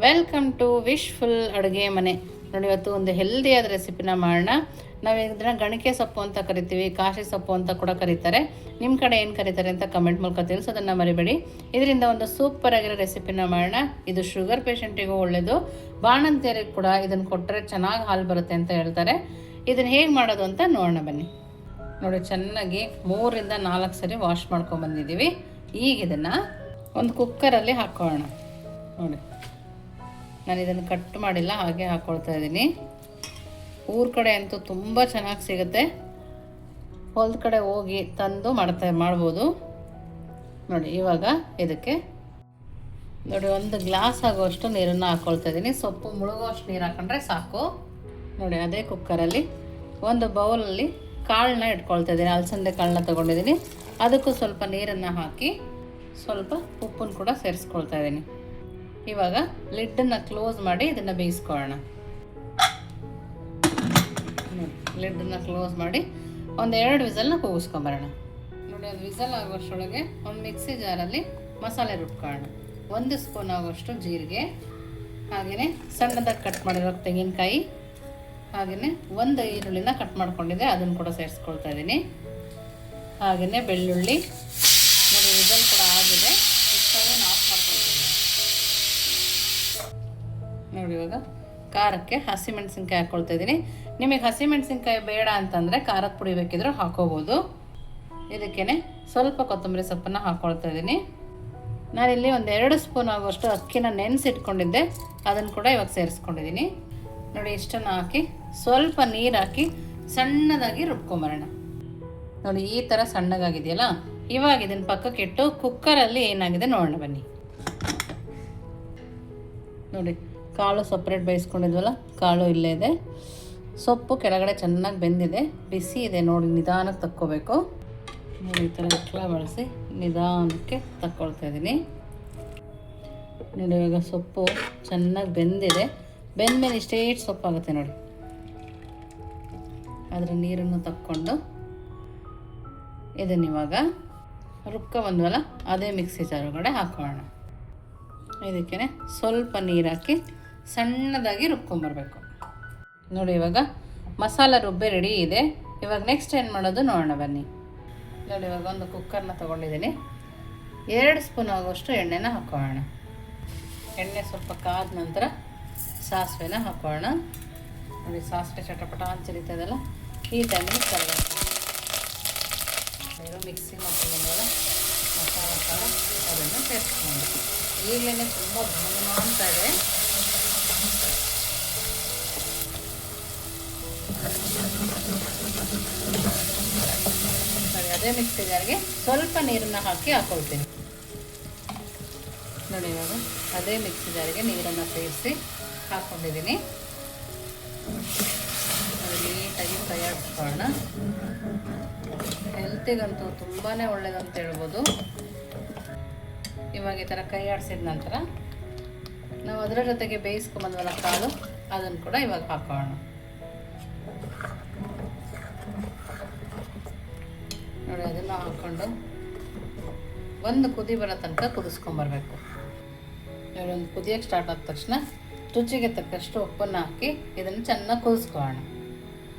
Welcome to wishful ಅಡುಗೆ ಮನೆ. ನೋಡಿ, ಇವತ್ತು ಒಂದು ಹೆಲ್ದಿಯಾದ ರೆಸಿಪಿನ ಮಾಡೋಣ. ನಾವು ಇದನ್ನ ಗಣಿಕೆ ಸೊಪ್ಪು ಅಂತ ಕರಿತೀವಿ, ಕಾಶಿ ಸೊಪ್ಪು ಅಂತ ಕೂಡ ಕರೀತಾರೆ. ನಿಮ್ಮ ಕಡೆ ಏನು ಕರೀತಾರೆ ಅಂತ ಕಮೆಂಟ್ ಮೂಲಕ ತಿಳಿಸೋದನ್ನು ಮರಿಬೇಡಿ. ಇದರಿಂದ ಒಂದು ಸೂಪರ್ ಆಗಿರೋ ರೆಸಿಪಿನ ಮಾಡೋಣ. ಇದು ಶುಗರ್ ಪೇಷಂಟಿಗೂ ಒಳ್ಳೆಯದು, ಬಾಣಂತಿಯರಿಗೆ ಕೂಡ ಇದನ್ನು ಕೊಟ್ಟರೆ ಚೆನ್ನಾಗಿ ಹಾಲು ಬರುತ್ತೆ ಅಂತ ಹೇಳ್ತಾರೆ. ಇದನ್ನು ಹೇಗೆ ಮಾಡೋದು ಅಂತ ನೋಡೋಣ ಬನ್ನಿ. ನೋಡಿ, ಚೆನ್ನಾಗಿ 3ರಿಂದ 4 ಸರಿ ವಾಶ್ ಮಾಡ್ಕೊಂಡ್ಬಂದಿದ್ದೀವಿ. ಈಗ ಇದನ್ನು ಒಂದು ಕುಕ್ಕರಲ್ಲಿ ಹಾಕೋಣ. ನೋಡಿ, ನಾನು ಇದನ್ನು ಕಟ್ ಮಾಡಿಲ್ಲ, ಹಾಗೆ ಹಾಕ್ಕೊಳ್ತಾ ಇದ್ದೀನಿ. ಊರ ಕಡೆ ಅಂತೂ ತುಂಬ ಚೆನ್ನಾಗಿ ಸಿಗುತ್ತೆ. ಹೊಲದ ಕಡೆ ಹೋಗಿ ತಂದು ಮಾಡ್ಬೋದು. ನೋಡಿ, ಇವಾಗ ಇದಕ್ಕೆ ನೋಡಿ 1 ಗ್ಲಾಸ್ ಆಗೋಷ್ಟು ನೀರನ್ನು ಹಾಕ್ಕೊಳ್ತಾ ಇದ್ದೀನಿ. ಸೊಪ್ಪು ಮುಳುಗೋಷ್ಟು ನೀರು ಹಾಕೊಂಡ್ರೆ ಸಾಕು. ನೋಡಿ, ಅದೇ ಕುಕ್ಕರಲ್ಲಿ ಒಂದು ಬೌಲಲ್ಲಿ ಕಾಳನ್ನ ಇಟ್ಕೊಳ್ತಾ ಇದ್ದೀನಿ. ಅಲಸಂದೆ ಕಾಳನ್ನ ತೊಗೊಂಡಿದ್ದೀನಿ. ಅದಕ್ಕೂ ಸ್ವಲ್ಪ ನೀರನ್ನು ಹಾಕಿ ಸ್ವಲ್ಪ ಉಪ್ಪನ್ನು ಕೂಡ ಸೇರಿಸ್ಕೊಳ್ತಾ ಇದ್ದೀನಿ. ಇವಾಗ ಲಿಡ್ಡನ್ನು ಕ್ಲೋಸ್ ಮಾಡಿ ಇದನ್ನು ಬೇಯಿಸ್ಕೊಳ್ಳೋಣ. ಲಿಡ್ಡನ್ನು ಕ್ಲೋಸ್ ಮಾಡಿ 1-2 ವಿಸಲ್ನ ಕೂಗಿಸ್ಕೊಂಬರೋಣ. ನೋಡಿ, ಅದು ವಿಸಲ್ ಆಗೋಷ್ಟರೊಳಗೆ ಒಂದು ಮಿಕ್ಸಿ ಜಾರಲ್ಲಿ ಮಸಾಲೆ ರುಬ್ಕೊಳ್ಳೋಣ. 1 ಸ್ಪೂನ್ ಆಗೋಷ್ಟು ಜೀರಿಗೆ, ಹಾಗೆಯೇ ಸಣ್ಣದಾಗಿ ಕಟ್ ಮಾಡಿರೋ ತೆಂಗಿನಕಾಯಿ, ಹಾಗೆಯೇ 1 ಈರುಳ್ಳಿನ ಕಟ್ ಮಾಡ್ಕೊಂಡಿದ್ದೆ, ಅದನ್ನು ಕೂಡ ಸೇರಿಸ್ಕೊಳ್ತಾ ಇದ್ದೀನಿ. ಹಾಗೆಯೇ ಬೆಳ್ಳುಳ್ಳಿ. ನೋಡಿ, ವಿಸಲ್ ಕೂಡ ಆಗಿದೆ. ಸ್ಟವ್ನ ಆಫ್ ಮಾಡ್ಕೊಳ್ತೀನಿ. ನೋಡಿ, ಇವಾಗ ಖಾರಕ್ಕೆ ಹಸಿಮೆಣಸಿನ್ಕಾಯಿ ಹಾಕ್ಕೊಳ್ತಾ ಇದ್ದೀನಿ. ನಿಮಗೆ ಹಸಿಮೆಣಸಿನ್ಕಾಯಿ ಬೇಡ ಅಂತಂದರೆ ಖಾರದ ಪುಡಿ ಬೇಕಿದ್ರೂ ಹಾಕೋಬೋದು. ಇದಕ್ಕೇ ಸ್ವಲ್ಪ ಕೊತ್ತಂಬರಿ ಸೊಪ್ಪನ್ನು ಹಾಕ್ಕೊಳ್ತಾ ಇದ್ದೀನಿ. ನಾನಿಲ್ಲಿ 1-2 ಸ್ಪೂನ್ ಆಗುವಷ್ಟು ಅಕ್ಕಿನ ನೆನೆಸಿಟ್ಕೊಂಡಿದ್ದೆ, ಅದನ್ನು ಕೂಡ ಇವಾಗ ಸೇರಿಸ್ಕೊಂಡಿದ್ದೀನಿ. ನೋಡಿ, ಇಷ್ಟನ್ನು ಹಾಕಿ ಸ್ವಲ್ಪ ನೀರು ಹಾಕಿ ಸಣ್ಣದಾಗಿ ರುಬ್ಕೊಂಬರೋಣ. ನೋಡಿ, ಈ ಥರ ಸಣ್ಣಗಾಗಿದೆಯಲ್ಲ. ಇವಾಗ ಇದನ್ನು ಪಕ್ಕಕ್ಕೆ ಇಟ್ಟು ಕುಕ್ಕರಲ್ಲಿ ಏನಾಗಿದೆ ನೋಡೋಣ ಬನ್ನಿ. ನೋಡಿ, ಕಾಳು ಸಪ್ರೇಟ್ ಬೇಯಿಸ್ಕೊಂಡಿದ್ವಲ್ಲ, ಕಾಳು ಇಲ್ಲೇ ಇದೆ. ಸೊಪ್ಪು ಕೆಳಗಡೆ ಚೆನ್ನಾಗಿ ಬೆಂದಿದೆ, ಬಿಸಿ ಇದೆ. ನೋಡಿ, ನಿಧಾನಕ್ಕೆ ತಕ್ಕೋಬೇಕು. ನೋಡಿ, ಈ ಥರ ಇಟ್ಲ ಬಳಸಿ ನಿಧಾನಕ್ಕೆ ತಕ್ಕೊಳ್ತಾ ಇದ್ದೀನಿ. ನೋಡಿ, ಇವಾಗ ಸೊಪ್ಪು ಚೆನ್ನಾಗಿ ಬೆಂದಿದೆ. ಬೆಂದಮೇಲೆ ಇಷ್ಟೇ ಸೊಪ್ಪಾಗುತ್ತೆ. ನೋಡಿ, ಅದರ ನೀರನ್ನು ತಕ್ಕೊಂಡು ಇದನ್ನಿವಾಗ ರುಬ್ಕೊಂಡ್ಬಂದ್ವಲ್ಲ, ಅದೇ ಮಿಕ್ಸಿ ಜಾರ್ ಒಳಗಡೆ ಹಾಕೋಣ. ಇದಕ್ಕೇ ಸ್ವಲ್ಪ ನೀರು ಹಾಕಿ ಸಣ್ಣದಾಗಿ ರುಬ್ಕೊಂಬರ್ಬೇಕು. ನೋಡಿ, ಇವಾಗ ಮಸಾಲ ರುಬ್ಬಿ ರೆಡಿ ಇದೆ. ಇವಾಗ ನೆಕ್ಸ್ಟ್ ಏನು ಮಾಡೋದು ನೋಡೋಣ ಬನ್ನಿ. ನೋಡಿ, ಇವಾಗ ಒಂದು ಕುಕ್ಕರ್ನ ತೊಗೊಂಡಿದ್ದೀನಿ. 2 ಸ್ಪೂನ್ ಆಗುವಷ್ಟು ಎಣ್ಣೆನ ಹಾಕೋಣ. ಎಣ್ಣೆ ಸ್ವಲ್ಪ ಕಾದ ನಂತರ ಸಾಸಿವೆನ ಹಾಕೋಣ. ನೋಡಿ, ಸಾಸಿವೆ ಚಟಪಟ ಹಂಚಿರಿತದಲ್ಲ, ಈ ಟೈಮಲ್ಲಿ ಕರಿಬೇವು, ಮಿಕ್ಸಿ ಮಾಡ್ಕೊಂಡ್ವಲ್ಲ ಮಸಾಲ ಖಾರ, ಅದನ್ನು ಸೇರಿಸ್ಕೊಂಡು ಈಗಲೇ ತುಂಬ ಘಮ ಅಂತ ಇದೆ. ಸರಿ, ಅದೇ ಮಿಕ್ಸಿ ಜಾರ್ಗೆ ಸ್ವಲ್ಪ ನೀರನ್ನು ಹಾಕೊಳ್ತೀನಿ. ನೋಡಿ, ಇವಾಗ ಅದೇ ಮಿಕ್ಸಿ ಜಾರಿಗೆ ನೀರನ್ನು ಸೇರಿಸಿ ಹಾಕ್ಕೊಂಡಿದ್ದೀನಿ. ಅದು ನೀಟಾಗಿ ತಯಾರಿಸ್ಕೊಳ್ಳೋಣ. ಹೆಲ್ತಿಗಂತೂ ತುಂಬಾ ಒಳ್ಳೆಯದು ಅಂತ ಹೇಳ್ಬೋದು. ಇವಾಗ ಈ ಥರ ಕೈ ಆಡಿಸಿದ ನಂತರ ನಾವು ಅದರ ಜೊತೆಗೆ ಬೇಯಿಸ್ಕೊಂಬಂದ್ವಲ್ಲ ಕಾಳು, ಅದನ್ನು ಕೂಡ ಇವಾಗ ಹಾಕೋಣ. ನೋಡಿ, ಅದನ್ನು ಹಾಕ್ಕೊಂಡು ಒಂದು ಕುದಿ ಬರೋ ತನಕ ಕುದಿಸ್ಕೊಂಬರ್ಬೇಕು. ನೋಡಿ, ಒಂದು ಕುದಿಯೋಕ್ಕೆ ಸ್ಟಾರ್ಟ್ ಆದ ತಕ್ಷಣ ರುಚಿಗೆ ತಕ್ಕಷ್ಟು ಉಪ್ಪನ್ನು ಹಾಕಿ ಇದನ್ನು ಚೆನ್ನಾಗಿ ಕುದಿಸ್ಕೊಳ್ಳೋಣ.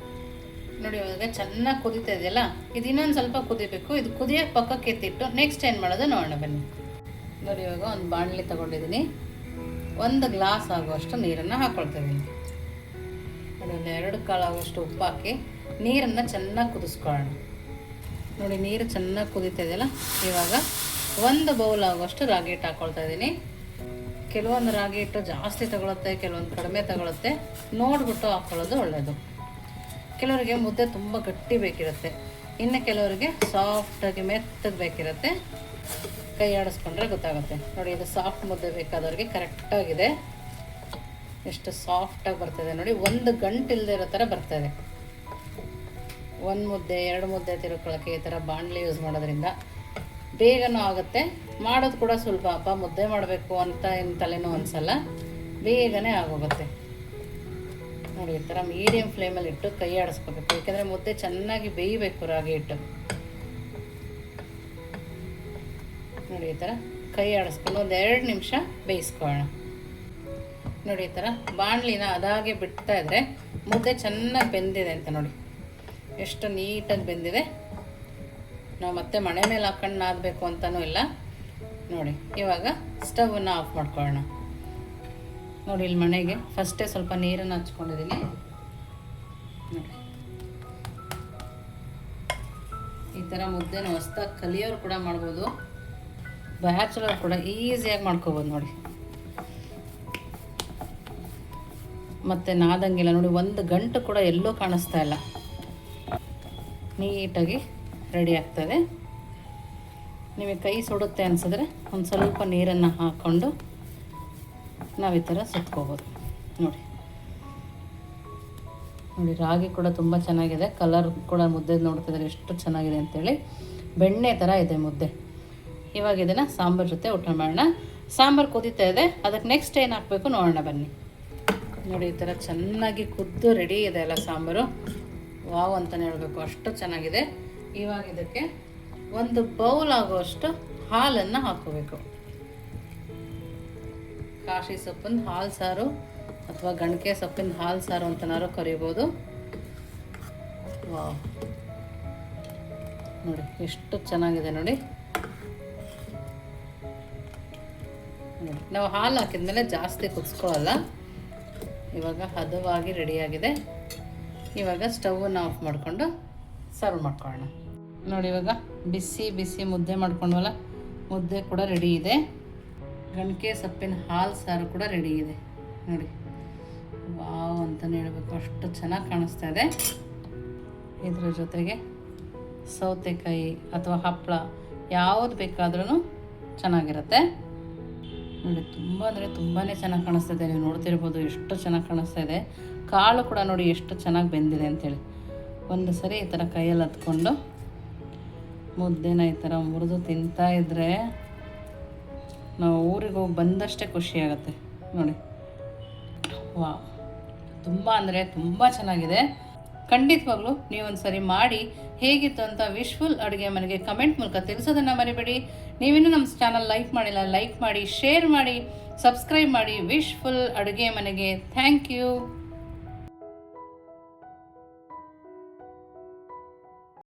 ನೋಡಿ, ಇವಾಗ ಚೆನ್ನಾಗಿ ಕುದೀತಾ ಇದೆಯಲ್ಲ, ಇದು ಇನ್ನೊಂದು ಸ್ವಲ್ಪ ಕುದಿಬೇಕು. ಇದು ಕುದಿಯೋಕ್ಕೆ ಪಕ್ಕಕ್ಕೆ ಎತ್ತಿಟ್ಟು ನೆಕ್ಸ್ಟ್ ಏನು ಮಾಡೋದು ನೋಡೋಣ ಬನ್ನಿ. ನೋಡಿ, ಇವಾಗ ಒಂದು ಬಾಣಲಿ ತೊಗೊಂಡಿದ್ದೀನಿ. 1 ಗ್ಲಾಸ್ ಆಗುವಷ್ಟು ನೀರನ್ನು ಹಾಕ್ಕೊಳ್ತಾ ಇದ್ದೀನಿ. ನೋಡಿ, 2 ಕಾಳು ಆಗುವಷ್ಟು ಉಪ್ಪು ಹಾಕಿ ನೀರನ್ನು ಚೆನ್ನಾಗಿ ಕುದಿಸ್ಕೊಳ್ಳೋಣ. ನೋಡಿ, ನೀರು ಚೆನ್ನಾಗಿ ಕುದೀತಾ ಇದೆಯಲ್ಲ, ಇವಾಗ 1 ಬೌಲ್ ಆಗುವಷ್ಟು ರಾಗಿ ಹಿಟ್ಟು ಹಾಕ್ಕೊಳ್ತಾ ಇದ್ದೀನಿ. ಕೆಲವೊಂದು ರಾಗಿ ಹಿಟ್ಟು ಜಾಸ್ತಿ ತಗೊಳುತ್ತೆ, ಕೆಲವೊಂದು ಕಡಿಮೆ ತಗೊಳುತ್ತೆ. ನೋಡಿಬಿಟ್ಟು ಹಾಕ್ಕೊಳ್ಳೋದು ಒಳ್ಳೆಯದು. ಕೆಲವರಿಗೆ ಮುದ್ದೆ ತುಂಬ ಗಟ್ಟಿ ಬೇಕಿರುತ್ತೆ, ಇನ್ನು ಕೆಲವರಿಗೆ ಸಾಫ್ಟಾಗಿ ಮೆತ್ತಗೆ ಬೇಕಿರುತ್ತೆ. ಕೈ ಆಡಿಸ್ಕೊಂಡ್ರೆ ಗೊತ್ತಾಗುತ್ತೆ. ನೋಡಿ, ಇದು ಸಾಫ್ಟ್ ಮುದ್ದೆ ಬೇಕಾದವ್ರಿಗೆ ಕರೆಕ್ಟಾಗಿದೆ. ಎಷ್ಟು ಸಾಫ್ಟಾಗಿ ಬರ್ತಾಯಿದೆ ನೋಡಿ. 1 ಗಂಟೆ ಇಲ್ಲದೆ ಇರೋ ಥರ ಬರ್ತಾಯಿದೆ. 1 ಮುದ್ದೆ 2 ಮುದ್ದೆ ತಿರ್ಕೊಳ್ಳೋಕ್ಕೆ ಈ ಥರ ಬಾಣಲಿ ಯೂಸ್ ಮಾಡೋದ್ರಿಂದ ಬೇಗನೂ ಆಗುತ್ತೆ. ಮಾಡೋದು ಕೂಡ ಸ್ವಲ್ಪ. ಹಬ್ಬ ಮುದ್ದೆ ಮಾಡಬೇಕು ಅಂತ ಏನು ತಲೆನೂ ಅನಿಸಲ್ಲ, ಬೇಗನೆ ಆಗೋಗುತ್ತೆ. ನೋಡಿ, ಈ ಥರ ಮೀಡಿಯಮ್ ಫ್ಲೇಮಲ್ಲಿ ಇಟ್ಟು ಕೈ ಆಡಿಸ್ಕೋಬೇಕು, ಏಕೆಂದರೆ ಮುದ್ದೆ ಚೆನ್ನಾಗಿ ಬೇಯಬೇಕು ರಾಗಿ ಹಿಟ್ಟು. ನೋಡಿ, ಈ ಥರ ಕೈ ಆಡಿಸ್ಕೊಂಡು 1-2 ನಿಮಿಷ ಬೇಯಿಸ್ಕೊಳ್ಳೋಣ. ನೋಡಿ ಈ ಥರ ಬಾಣಲಿನ ಅದಾಗೆ ಬಿಡ್ತಾ ಇದ್ದರೆ ಮುದ್ದೆ ಚೆನ್ನಾಗಿ ಬೆಂದಿದೆ ಅಂತ ನೋಡಿ, ಎಷ್ಟು ನೀಟಾಗಿ ಬೆಂದಿದೆ. ನಾವು ಮತ್ತೆ ಮಣೆ ಮೇಲೆ ಹಾಕೊಂಡು ನಾದಬೇಕು ಅಂತಲೂ ಇಲ್ಲ ನೋಡಿ. ಇವಾಗ ಸ್ಟವನ್ನು ಆಫ್ ಮಾಡ್ಕೊಳ್ಳೋಣ. ನೋಡಿ ಇಲ್ಲಿ ಮಣೆಗೆ ಫಸ್ಟೇ ಸ್ವಲ್ಪ ನೀರನ್ನು ಹಚ್ಕೊಂಡಿದ್ದೀನಿ ನೋಡಿ. ಈ ಥರ ಮುದ್ದೆನ ಹೊಸ್ದಾಗಿ ಕಲಿಯೋರು ಕೂಡ ಮಾಡ್ಬೋದು, ಬ್ಯಾಚುಲರ್ ಕೂಡ ಈಸಿಯಾಗಿ ಮಾಡ್ಕೋಬೋದು ನೋಡಿ. ಮತ್ತು ನಾದಂಗಿಲ್ಲ ನೋಡಿ, 1 ಗಂಟು ಕೂಡ ಎಲ್ಲೂ ಕಾಣಿಸ್ತಾ ಇಲ್ಲ, ನೀಟಾಗಿ ರೆಡಿ ಆಗ್ತದೆ. ನಿಮಗೆ ಕೈ ಸುಡುತ್ತೆ ಅನಿಸಿದ್ರೆ ಒಂದು ಸ್ವಲ್ಪ ನೀರನ್ನು ಹಾಕ್ಕೊಂಡು ನಾವು ಈ ಥರ ಸುತ್ಕೋಬೋದು ನೋಡಿ. ನೋಡಿ ರಾಗಿ ಕೂಡ ತುಂಬ ಚೆನ್ನಾಗಿದೆ, ಕಲರ್ ಕೂಡ ಮುದ್ದೆ ನೋಡ್ತಿದ್ರೆ ಎಷ್ಟು ಚೆನ್ನಾಗಿದೆ ಅಂತೇಳಿ, ಬೆಣ್ಣೆ ಥರ ಇದೆ ಮುದ್ದೆ. ಇವಾಗ ಇದನ್ನು ಸಾಂಬಾರು ಜೊತೆ ಊಟ ಮಾಡೋಣ. ಸಾಂಬಾರು ಕುದೀತಾ ಇದೆ, ಅದಕ್ಕೆ ನೆಕ್ಸ್ಟ್ ಏನು ಹಾಕಬೇಕು ನೋಡೋಣ ಬನ್ನಿ. ನೋಡಿ ಈ ಥರ ಚೆನ್ನಾಗಿ ಕುದ್ದು ರೆಡಿ ಇದೆ ಅಲ್ಲ ಸಾಂಬಾರು, ವಾವ್ ಅಂತಲೇ ಹೇಳಬೇಕು, ಅಷ್ಟು ಚೆನ್ನಾಗಿದೆ. ಇವಾಗ ಇದಕ್ಕೆ 1 ಬೌಲ್ ಆಗುವಷ್ಟು ಹಾಲನ್ನು ಹಾಕೋಬೇಕು. ಕಾಶಿ ಸೊಪ್ಪಿನ ಹಾಲು ಸಾರು ಅಥವಾ ಗಣಕೆ ಸೊಪ್ಪಿನ ಹಾಲು ಸಾರು ಅಂತನಾರು ಕರಿಬೋದು. ವಾವ್ ನೋಡಿ ಎಷ್ಟು ಚೆನ್ನಾಗಿದೆ ನೋಡಿ. ನಾವು ಹಾಲು ಹಾಕಿದ್ಮೇಲೆ ಜಾಸ್ತಿ ಕುದಿಸ್ಕೊಳ್ಳಲ್ಲ. ಇವಾಗ ಹದವಾಗಿ ರೆಡಿಯಾಗಿದೆ. ಇವಾಗ ಸ್ಟವನ್ನು ಆಫ್ ಮಾಡಿಕೊಂಡು ಸರ್ವ್ ಮಾಡ್ಕೊಳ್ಳೋಣ. ನೋಡಿ ಇವಾಗ ಬಿಸಿ ಬಿಸಿ ಮುದ್ದೆ ಮಾಡ್ಕೊಂಡ್ವಲ್ಲ, ಮುದ್ದೆ ಕೂಡ ರೆಡಿ ಇದೆ. ಗಣಕೆ ಸೊಪ್ಪಿನ ಹಾಲು ಸಾರು ಕೂಡ ರೆಡಿ ಇದೆ ನೋಡಿ. ವಾವ್ ಅಂತಲೇ ಹೇಳಬೇಕು, ಅಷ್ಟು ಚೆನ್ನಾಗಿ ಕಾಣಿಸ್ತಾ ಇದೆ. ಇದ್ರ ಜೊತೆಗೆ ಸೌತೆಕಾಯಿ ಅಥವಾ ಹಪ್ಪಳ ಯಾವುದು ಬೇಕಾದ್ರೂ ಚೆನ್ನಾಗಿರುತ್ತೆ ನೋಡಿ. ತುಂಬ ಅಂದರೆ ತುಂಬಾ ಚೆನ್ನಾಗಿ ಕಾಣಿಸ್ತಾ ಇದೆ, ನೀವು ನೋಡ್ತಿರ್ಬೋದು ಎಷ್ಟು ಚೆನ್ನಾಗಿ ಕಾಣಿಸ್ತಾ ಇದೆ. ಕಾಳು ಕೂಡ ನೋಡಿ ಎಷ್ಟು ಚೆನ್ನಾಗಿ ಬೆಂದಿದೆ ಅಂಥೇಳಿ. ಒಂದು ಸರಿ ಈ ಥರ ಕೈಯಲ್ಲಿ ಹತ್ಕೊಂಡು ಮುದ್ದೆನ ಈ ಥರ ಮುರಿದು ತಿಂತಾ ಇದ್ದರೆ ನಾವು ಊರಿಗೆ ಹೋಗಿ ಬಂದಷ್ಟೇ ಖುಷಿಯಾಗುತ್ತೆ ನೋಡಿ. ವಾ ತುಂಬ ಅಂದರೆ ತುಂಬ ಚೆನ್ನಾಗಿದೆ. ಖಂಡಿತವಾಗ್ಲೂ ನೀವೊಂದು ಸರಿ ಮಾಡಿ ಹೇಗಿತ್ತು ಅಂತ ವಿಶ್ಫುಲ್ ಅಡುಗೆ ಮನೆಗೆ ಕಮೆಂಟ್ ಮೂಲಕ ತಿಳಿಸೋದನ್ನು ಮರಿಬೇಡಿ. ನೀವಿನ್ನೂ ನಮ್ಮ ಚಾನಲ್ ಲೈಕ್ ಮಾಡಿಲ್ಲ, ಲೈಕ್ ಮಾಡಿ, ಶೇರ್ ಮಾಡಿ, ಸಬ್ಸ್ಕ್ರೈಬ್ ಮಾಡಿ. ವಿಶ್ಫುಲ್ ಅಡುಗೆ ಮನೆಗೆ ಥ್ಯಾಂಕ್ ಯು.